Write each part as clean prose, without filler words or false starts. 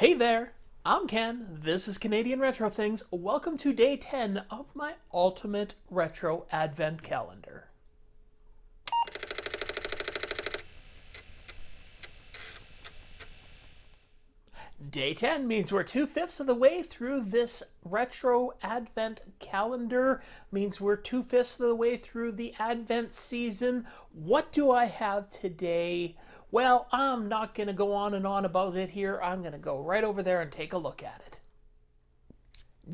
Hey there, I'm Ken. This is Canadian Retro Things. Welcome to day 10 of my Ultimate Retro Advent Calendar. Day 10 means we're 2/5 of the way through this Retro Advent Calendar, means we're 2/5 of the way through the Advent season. What do I have today? Well, I'm not going to go on and on about it here. I'm going to go right over there and take a look at it.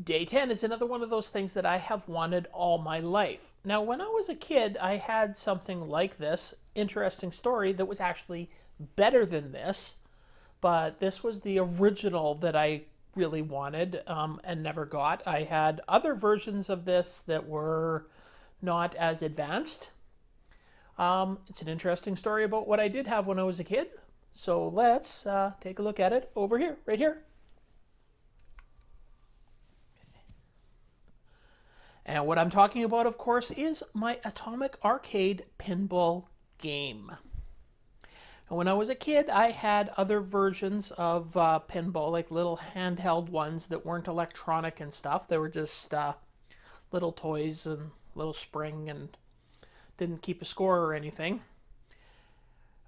Day 10 is another one of those things that I have wanted all my life. Now, when I was a kid, I had something like this interesting story that was actually better than this, but this was the original that I really wanted and never got. I had other versions of this that were not as advanced. It's an interesting story about what I did have when I was a kid. So let's take a look at it over here, right here. And what I'm talking about, of course, is my Atomic Arcade pinball game. And when I was a kid, I had other versions of pinball, like little handheld ones that weren't electronic and stuff. They were just little toys and little spring and didn't keep a score or anything.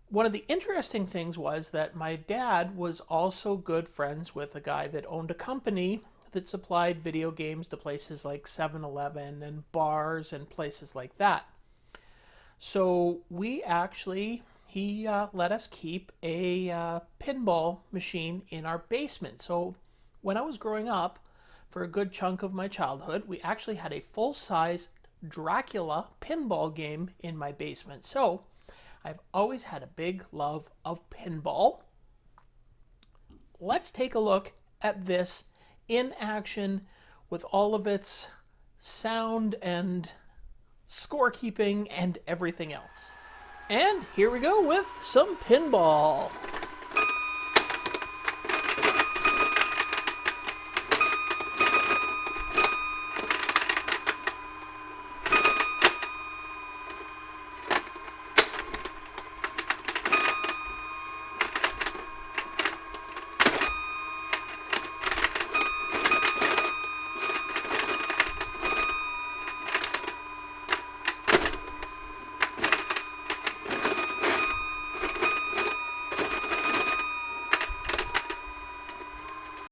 One of the interesting things was that my dad was also good friends with a guy that owned a company that supplied video games to places like 7-Eleven and bars and places like that. So he let us keep a pinball machine in our basement. So when I was growing up, for a good chunk of my childhood, we actually had a full-size Dracula pinball game in my basement. So I've always had a big love of pinball. Let's take a look at this in action with all of its sound and scorekeeping and everything else. And here we go with some pinball.